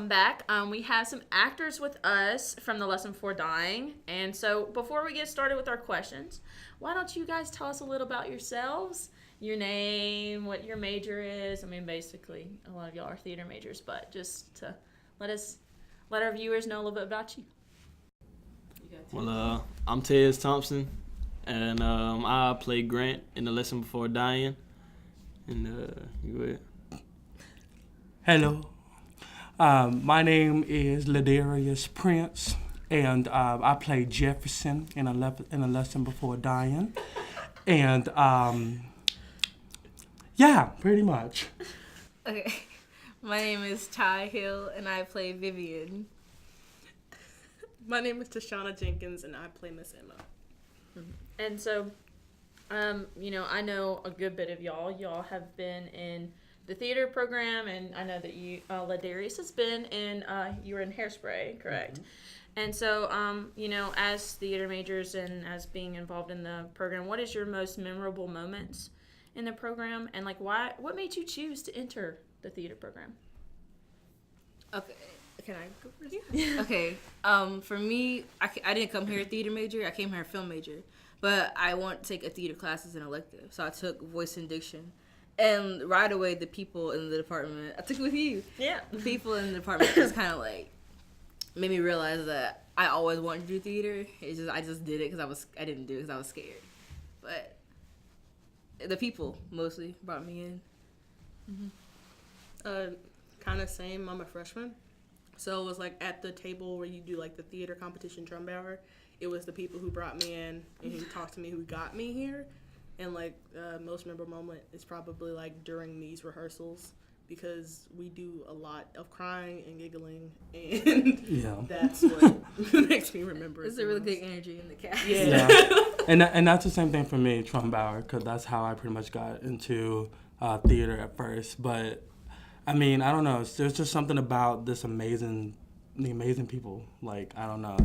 welcome back. We have some actors with us from the Lesson Before Dying. And so before we get started with our questions, why don't you guys tell us a little about yourselves, your name, what your major is. I mean, basically, a lot of y'all are theater majors, but just to let our viewers know a little bit about you. Well, I'm Tez Thompson, and I play Grant in the Lesson Before Dying. And you go ahead. Hello. My name is Ladarius Prince, and I play Jefferson in a Lesson Before Dying. And, yeah, pretty much. Okay. My name is Ty Hill, and I play Vivian. My name is Tashana Jenkins, and I play Miss Emma. And so, I know a good bit of y'all. Y'all have been in the theater program, and I know that you, Ladarius, has been in, you were in Hairspray, correct? Mm-hmm. And so, as theater majors and as being involved in the program, what is your most memorable moments in the program? And, what made you choose to enter the theater program? Okay. Can I go first? Yeah. Okay. For me, I didn't come here a theater major. I came here a film major. But I want to take a theater class as an elective. So I took voice and diction. And right away, the people in the department, I took it with you. Yeah. The people in the department just kind of made me realize that I always wanted to do theater. I just did it because I didn't do it because I was scared. But the people mostly brought me in. Mm-hmm. Kind of same. I'm a freshman. So it was at the table where you do the theater competition drum hour. It was the people who brought me in and who talked to me who got me here. And most memorable moment is probably during these rehearsals because we do a lot of crying and giggling, and that's what makes me remember. There's a really good energy in the cast. Yeah. And that's the same thing for me, Trumbauer, because that's how I pretty much got into theater at first. But I mean, I don't know. There's just something about the amazing people. I don't know.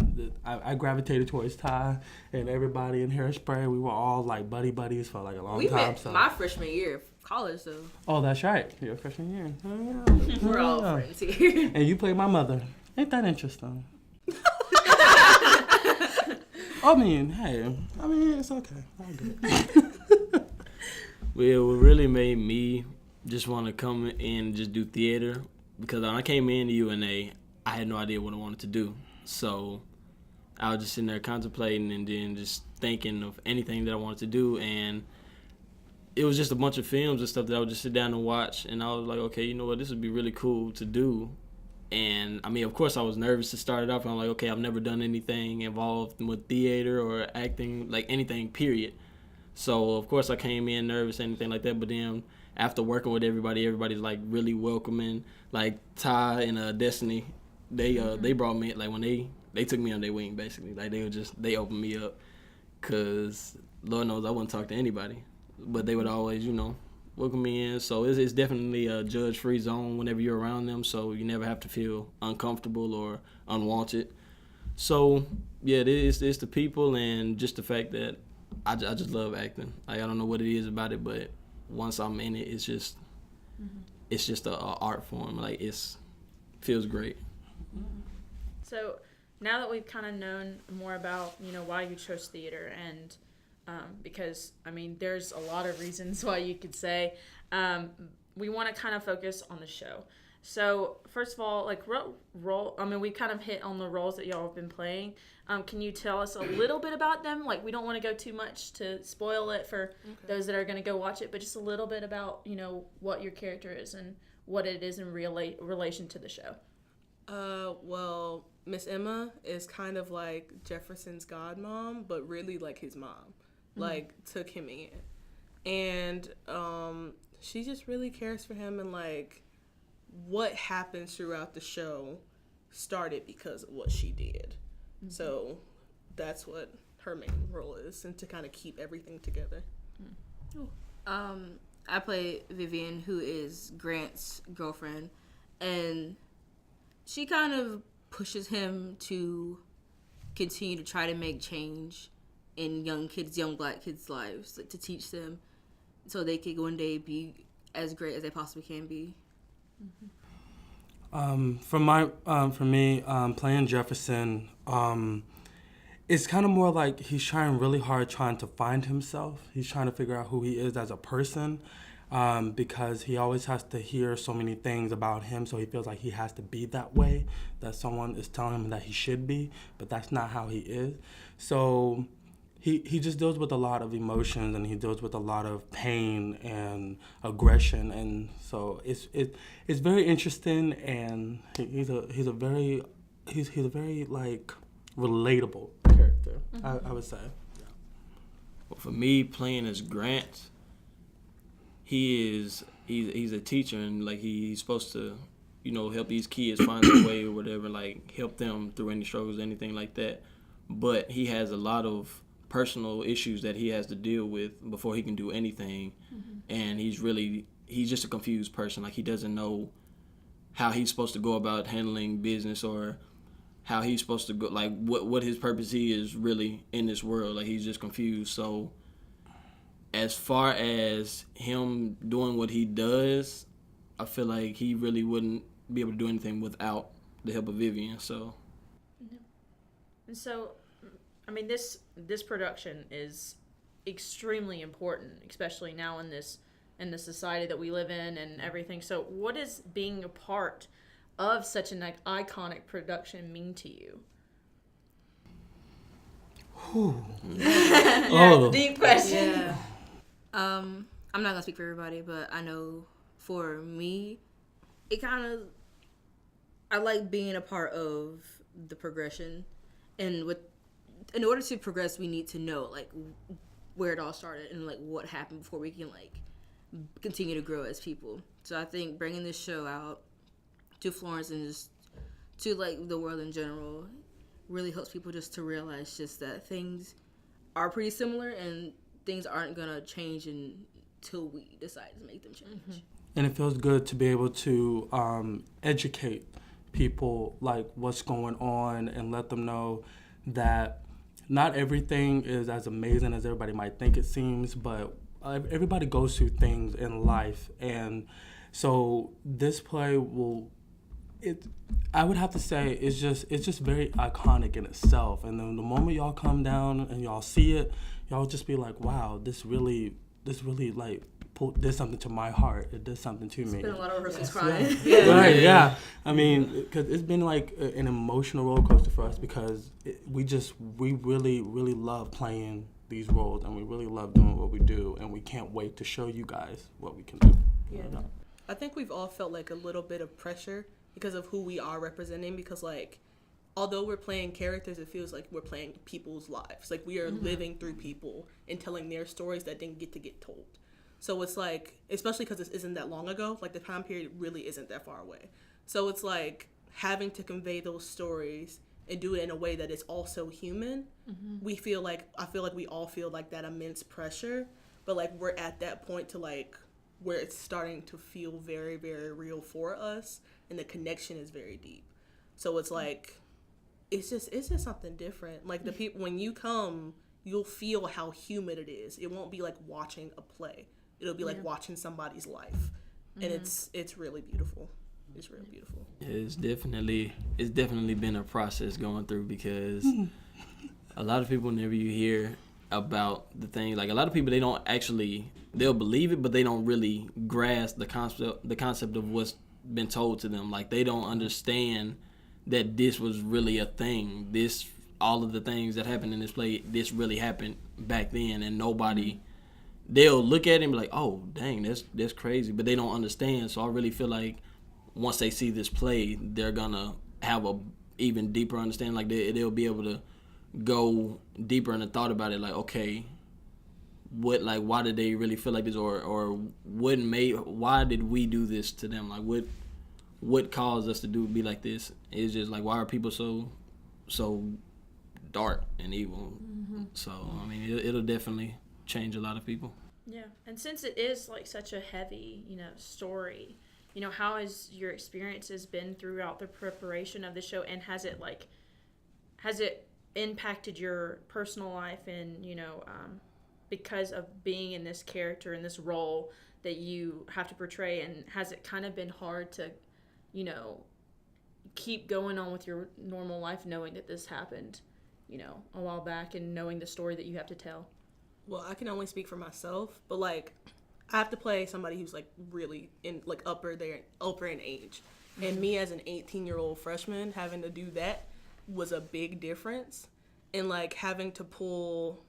I gravitated towards Ty and everybody in Hairspray. We were all buddies for a long time. Met my freshman year of college, though. Oh, that's right. Your freshman year. Oh, yeah. We're all friends here. And you played my mother. Ain't that interesting? It's okay. I'll do it. Well, what really made me just want to come in and just do theater, because when I came into UNA, I had no idea what I wanted to do. So I was just sitting there contemplating and then just thinking of anything that I wanted to do. And it was just a bunch of films and stuff that I would just sit down and watch. And I was like, okay, you know what, this would be really cool to do. And, I mean, of course, I was nervous to start it off. And I'm like, okay, I've never done anything involved with theater or acting, anything, period. So, of course, I came in nervous, anything like that. But then after working with everybody's, really welcoming. Ty and Destiny, they brought me, when they took me on their wing, basically. They opened me up. Because, Lord knows, I wouldn't talk to anybody. But they would always, welcome me in. So it's definitely a judge-free zone whenever you're around them, so you never have to feel uncomfortable or unwanted. So, yeah, it's the people and just the fact that I just love acting. I don't know what it is about it, but once I'm in it, it's just a art form. It feels great. So now that we've kind of known more about, why you chose theater and because, there's a lot of reasons why you could say we want to kind of focus on the show. So, first of all, role, we kind of hit on the roles that y'all have been playing. Can you tell us a little bit about them? We don't want to go too much to spoil it for those that are going to go watch it, but just a little bit about, what your character is and what it is in relation to the show. Well, Miss Emma is kind of like Jefferson's godmom, but really his mom. Took him in. And she just really cares for him, and what happens throughout the show started because of what she did. Mm-hmm. So that's what her main role is, and to kind of keep everything together. I play Vivian, who is Grant's girlfriend, and she kind of pushes him to continue to try to make change in young black kids' lives, to teach them so they could one day be as great as they possibly can be. For me, playing Jefferson, it's kind of more like he's trying really hard, trying to find himself. He's trying to figure out who he is as a person, because he always has to hear so many things about him, so he feels like he has to be that way, that someone is telling him that he should be, but that's not how he is. So he just deals with a lot of emotions, and he deals with a lot of pain and aggression, and so it's very interesting, and he's a very like relatable character. I would say. Well, for me, playing as Grant, he's a teacher, and like he's supposed to, help these kids find their way or whatever, like help them through any struggles, anything like that. But he has a lot of personal issues that he has to deal with before he can do anything, and he's just a confused person. Like he doesn't know how he's supposed to go about handling business, or how he's supposed to go, like what his purpose is really in this world. Like he's just confused. So as far as him doing what he does, I feel like he really wouldn't be able to do anything without the help of Vivian. So, and so, I mean, this production is extremely important, especially now in the society that we live in and everything. So, what does being a part of such an iconic production mean to you? Deep question. Yeah. I'm not gonna speak for everybody, but I know for me, I like being a part of the progression, and in order to progress, we need to know like where it all started and like what happened before we can like continue to grow as people. So I think bringing this show out to Florence and just to like the world in general really helps people just to realize just that things are pretty similar and things aren't gonna change until we decide to make them change. And it feels good to be able to educate people like what's going on and let them know that not everything is as amazing as everybody might think it seems, but everybody goes through things in life. And so this play I would have to say it's just very iconic in itself. And then the moment y'all come down and y'all see it, y'all just be like, wow, this really like did something to my heart. It did something to me. It's been a lot of rehearsals crying. Yeah. Right, yeah. I mean, because it's been like an emotional roller coaster for us, because we really, really love playing these roles, and we really love doing what we do, and we can't wait to show you guys what we can do. Yeah. I think we've all felt like a little bit of pressure because of who we are representing, because like although we're playing characters, it feels like we're playing people's lives. Like we are living through people and telling their stories that didn't get told. So it's like, especially because this isn't that long ago, like the time period really isn't that far away. So it's like having to convey those stories and do it in a way that is also human. I feel like we all feel like that immense pressure, but like we're at that point to like where it's starting to feel very, very real for us, and the connection is very deep. So it's like, it's just something different. Like the people, when you come, you'll feel how human it is. It won't be like watching a play. It'll be like watching somebody's life, and it's really beautiful. It's really beautiful. It's definitely been a process going through, because a lot of people, whenever you hear about the thing, like a lot of people, they'll believe it, but they don't really grasp the concept of what's been told to them. Like they don't understand that this was really a thing. All of the things that happened in this play, this really happened back then, and nobody. They'll look at it and be like, oh, dang, that's crazy. But they don't understand. So I really feel like once they see this play, they're going to have a even deeper understanding. Like they'll be able to go deeper in the thought about it. Like, okay, why did they really feel like this? Or why did we do this to them? Like what caused us to be like this? It's just like, why are people so dark and evil? So, I mean, it'll definitely change a lot of people. Yeah, and since it is like such a heavy, story, how has your experiences been throughout the preparation of the show, and has it impacted your personal life and because of being in this character, in this role that you have to portray, and has it kind of been hard to keep going on with your normal life knowing that this happened, a while back, and knowing the story that you have to tell? Well, I can only speak for myself, but like I have to play somebody who's like really in like upper in age. And me as an 18-year-old freshman having to do that was a big difference. And like having to pull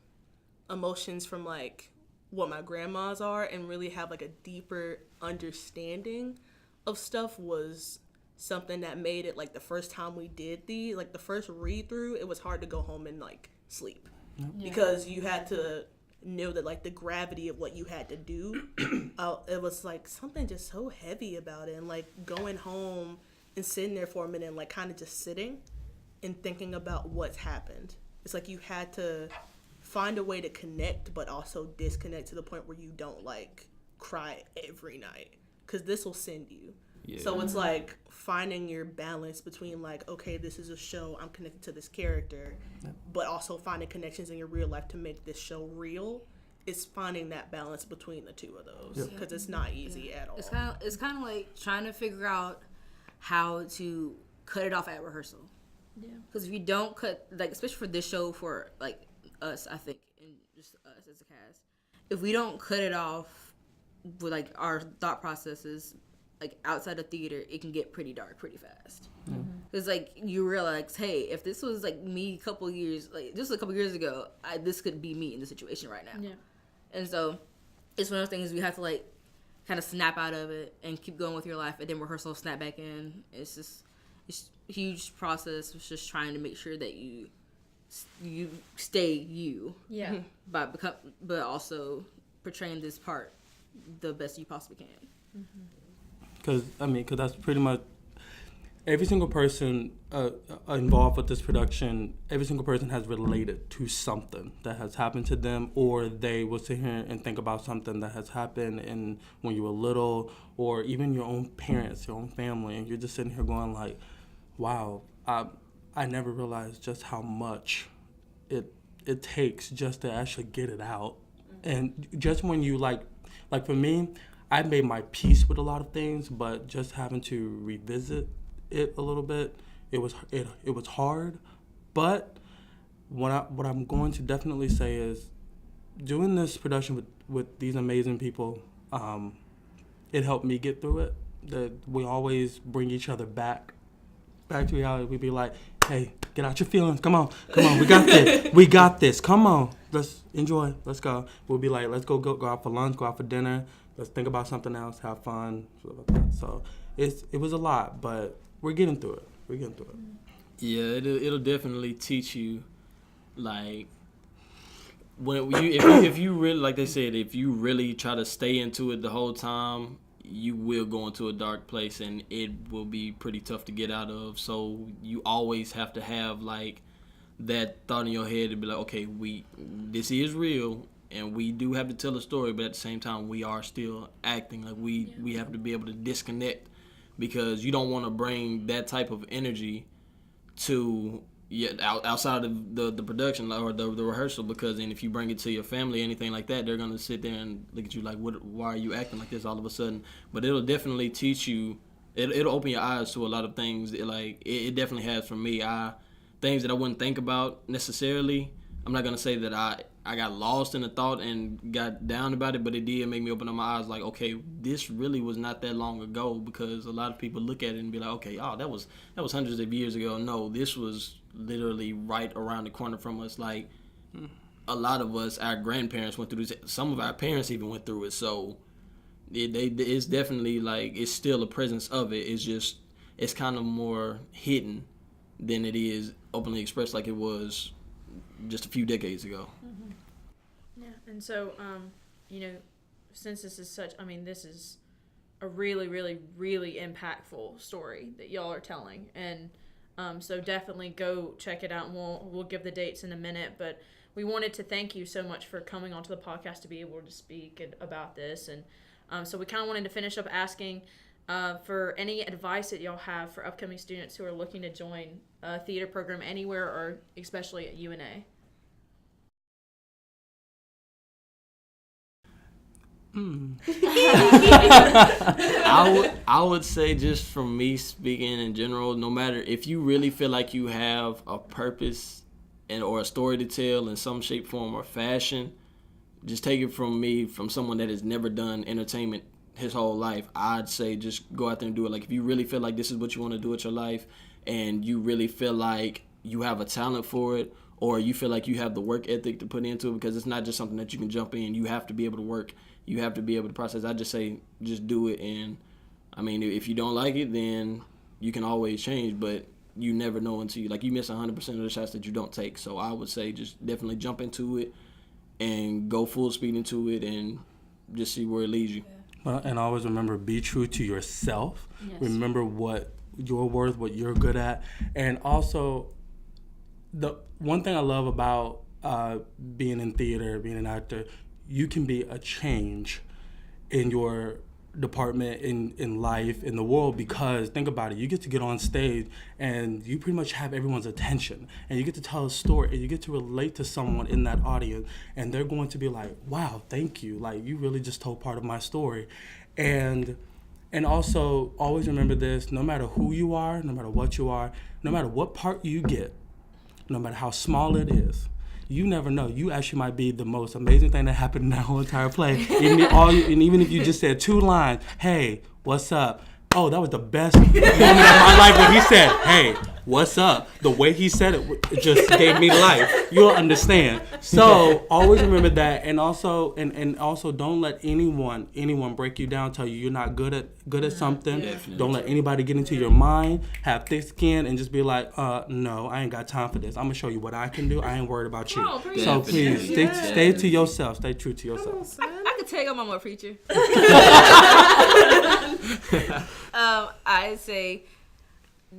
emotions from like what my grandmas are and really have like a deeper understanding of stuff was something that made it like the first time we did the first read through, it was hard to go home and like sleep. Yeah. Because you had to know that like the gravity of what you had to do. It was like something just so heavy about it, and like going home and sitting there for a minute and like kind of just sitting and thinking about what's happened. It's like you had to find a way to connect but also disconnect to the point where you don't like cry every night, because this will send you. Yeah. So it's like finding your balance between like, okay, this is a show, I'm connected to this character, but also finding connections in your real life to make this show real. It's finding that balance between the two of those, because it's not easy at all. It's kind of like trying to figure out how to cut it off at rehearsal. Yeah. Because if you don't cut, like especially for this show, for like us, I think, and just us as a cast, if we don't cut it off with like our thought processes, like outside of theater, it can get pretty dark pretty fast. Because like you realize, hey, if this was like me a couple years ago, this could be me in the situation right now. Yeah. And so it's one of those things we have to like kind of snap out of it and keep going with your life, and then rehearsal, snap back in. It's a huge process. It's just trying to make sure that you stay you. Yeah. But also portraying this part the best you possibly can. Because that's pretty much every single person involved with this production. Every single person has related to something that has happened to them, or they will sit here and think about something that has happened when you were little, or even your own parents, your own family, and you're just sitting here going like, wow, I never realized just how much it takes just to actually get it out. And just when you like for me, I made my peace with a lot of things, but just having to revisit it a little bit, it was hard. But what I'm going to definitely say is, doing this production with these amazing people, it helped me get through it. That we always bring each other back to reality. We'd be like, hey, get out your feelings. Come on, we got this. Come on, let's enjoy. Let's go. We'll be like, let's go out for lunch, go out for dinner. Let's think about something else, have fun, stuff like that. So it was a lot, but we're getting through it. Yeah, it'll definitely teach you, like, if you really, like they said, if you really try to stay into it the whole time, you will go into a dark place, and it will be pretty tough to get out of. So you always have to have like that thought in your head to be like, okay, this is real. And we do have to tell a story, but at the same time, we are still acting. Like we have to be able to disconnect, because you don't want to bring that type of energy to outside of the production or the rehearsal, because then if you bring it to your family or anything like that, they're gonna sit there and look at you like, why are you acting like this all of a sudden? But it'll definitely teach you. It'll open your eyes to a lot of things. It definitely has for me. Things that I wouldn't think about necessarily. I'm not gonna say that I got lost in the thought and got down about it, but it did make me open up my eyes like, okay, this really was not that long ago, because a lot of people look at it and be like, okay, that was hundreds of years ago. No, this was literally right around the corner from us. Like, a lot of us, our grandparents went through this. Some of our parents even went through it. So it's definitely like, it's still a presence of it. It's kind of more hidden than it is openly expressed like it was just a few decades ago. Yeah, and so, since this is this is a really, really, really impactful story that y'all are telling, and so definitely go check it out, and we'll give the dates in a minute, but we wanted to thank you so much for coming onto the podcast to be able to speak about this, and so we kind of wanted to finish up asking for any advice that y'all have for upcoming students who are looking to join a theater program anywhere, or especially at UNA. I would say, just from me speaking in general, no matter if you really feel like you have a purpose or a story to tell in some shape, form, or fashion, just take it from me, from someone that has never done entertainment his whole life. I'd say just go out there and do it. Like, if you really feel like this is what you want to do with your life, and you really feel like you have a talent for it, or you feel like you have the work ethic to put into it, because it's not just something that you can jump in. You have to be able to work. You have to be able to process. I just say, just do it. And I mean, if you don't like it, then you can always change, but you never know until you miss 100% of the shots that you don't take. So I would say just definitely jump into it and go full speed into it and just see where it leads you. Well, and always remember, be true to yourself. Yes. Remember what you're worth, what you're good at. And also, the one thing I love about being in theater, being an actor, you can be a change in your department, in life, in the world, because think about it, you get to get on stage and you pretty much have everyone's attention, and you get to tell a story, and you get to relate to someone in that audience, and they're going to be like, wow, thank you, like, you really just told part of my story. And also always remember this: no matter who you are, no matter what you are, no matter what part you get, no matter how small it is, you never know. You actually might be the most amazing thing that happened in that whole entire play. Even if you just said 2 lines, hey, what's up? Oh, that was the best moment of my life when he said, hey, what's up? The way he said it just gave me life. You'll understand. So always remember that, and also don't let anyone break you down, tell you you're not good at something. Definitely. Don't let anybody get into your mind, have thick skin, and just be like, no, I ain't got time for this. I'm gonna show you what I can do. I ain't worried about you. Oh, preach. So please stay to yourself. Stay true to yourself. I could tell your mama a preacher. I'd say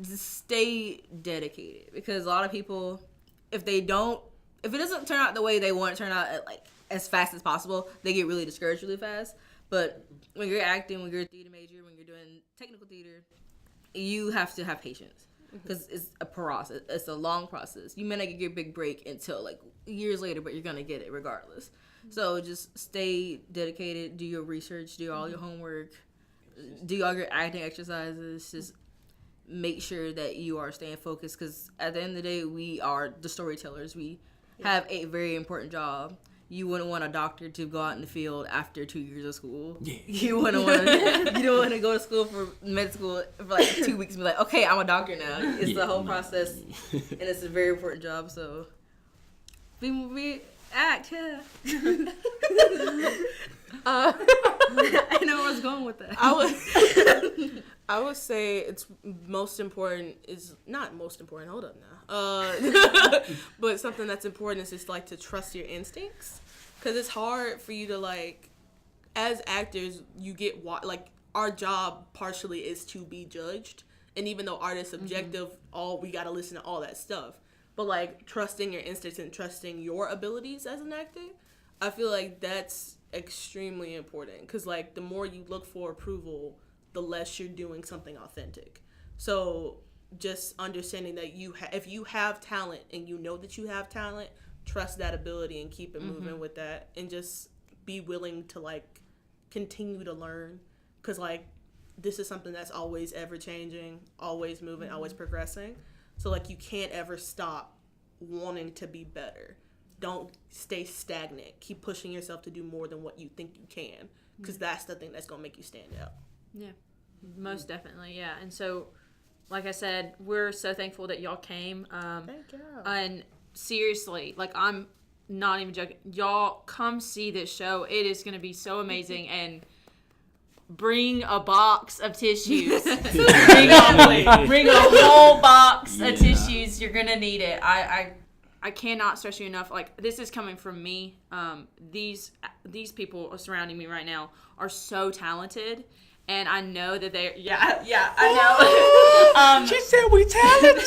just stay dedicated, because a lot of people, if it doesn't turn out the way they want it to turn out, like as fast as possible, they get really discouraged really fast. But when you're acting, when you're a theater major, when you're doing technical theater, you have to have patience, because it's a process. It's a long process. You may not get your big break until like years later, but you're gonna get it regardless. So just stay dedicated, do your research, do all your homework, do all your acting exercises. Just make sure that you are staying focused, because at the end of the day, we are the storytellers. We have a very important job. You wouldn't want a doctor to go out in the field after 2 years of school. Yeah. You don't want to go to school for med school for like 2 weeks and be like, okay, I'm a doctor now. It's the whole process, and it's a very important job. So we act, yeah. I know where I was going with that. I would say it's most important is not most important. Hold up now. But something that's important is just like to trust your instincts, because it's hard for you to, like, as actors, you get like, our job partially is to be judged, and even though art is subjective, we gotta listen to all that stuff. But like trusting your instincts and trusting your abilities as an actor, I feel like that's extremely important, because like the more you look for approval, the less you're doing something authentic. So just understanding that if you have talent and you know that you have talent, trust that ability and keep it moving with that, and just be willing to like continue to learn, because like this is something that's always ever changing, always moving, always progressing. So like you can't ever stop wanting to be better. Don't stay stagnant. Keep pushing yourself to do more than what you think you can, because that's the thing that's going to make you stand out. Yeah, most definitely, yeah. And so, like I said, we're so thankful that y'all came. Thank you. And seriously, like, I'm not even joking. Y'all come see this show. It is going to be so amazing. And bring a box of tissues. bring a whole box of tissues. You're going to need it. I cannot stress you enough. Like, this is coming from me. These people surrounding me right now are so talented, and I know that they're I know. She said we talented,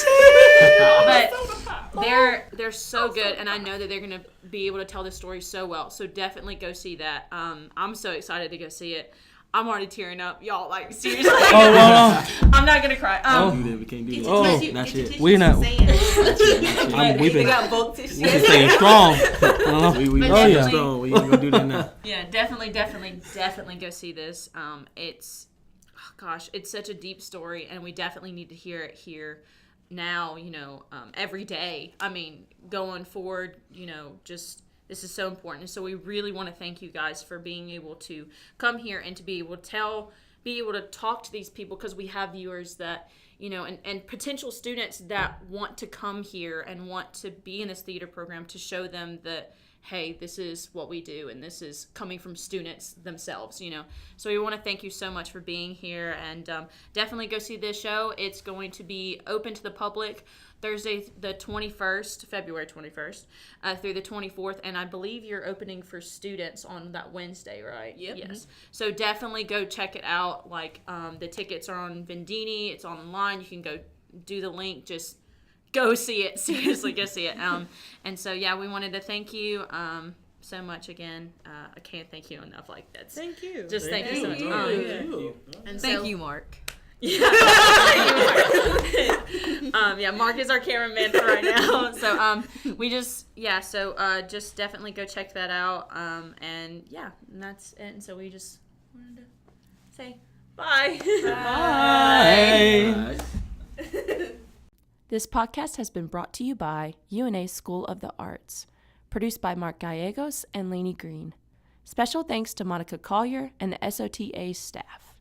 but they're so good, and I know that they're gonna be able to tell this story so well. So definitely go see that. I'm so excited to go see it. I'm already tearing up, y'all. Like, seriously. Oh, I'm not gonna cry. We can't do that. Oh, not yet. we not. We've They been got bulk tissue. staying strong. We Oh, yeah. strong. We ain't gonna do that now. Yeah, definitely go see this. It's, oh gosh, it's such a deep story, and we definitely need to hear it here now, every day. I mean, going forward, just this is so important. And so we really want to thank you guys for being able to come here and to be able to talk to these people, because we have viewers that, and potential students that want to come here and want to be in this theater program, to show them that, hey, this is what we do, and this is coming from students themselves, So we want to thank you so much for being here, and definitely go see this show. It's going to be open to the public Thursday, the 21st, February 21st, through the 24th, and I believe you're opening for students on that Wednesday, right? Yep. Yes. So definitely go check it out. Like, the tickets are on Vendini. It's online. You can go do the link. Just go see it. Seriously, go see it. And so, yeah, we wanted to thank you so much again. I can't thank you enough. Like, that's Thank you. just thank you so much. And Thank so, you, Mark. Yeah. Mark is our cameraman for right now. So just definitely go check that out. And that's it. And so we just wanted to say bye. Bye. This podcast has been brought to you by UNA School of the Arts, produced by Mark Gallegos and Laney Green. Special thanks to Monica Collier and the SOTA staff.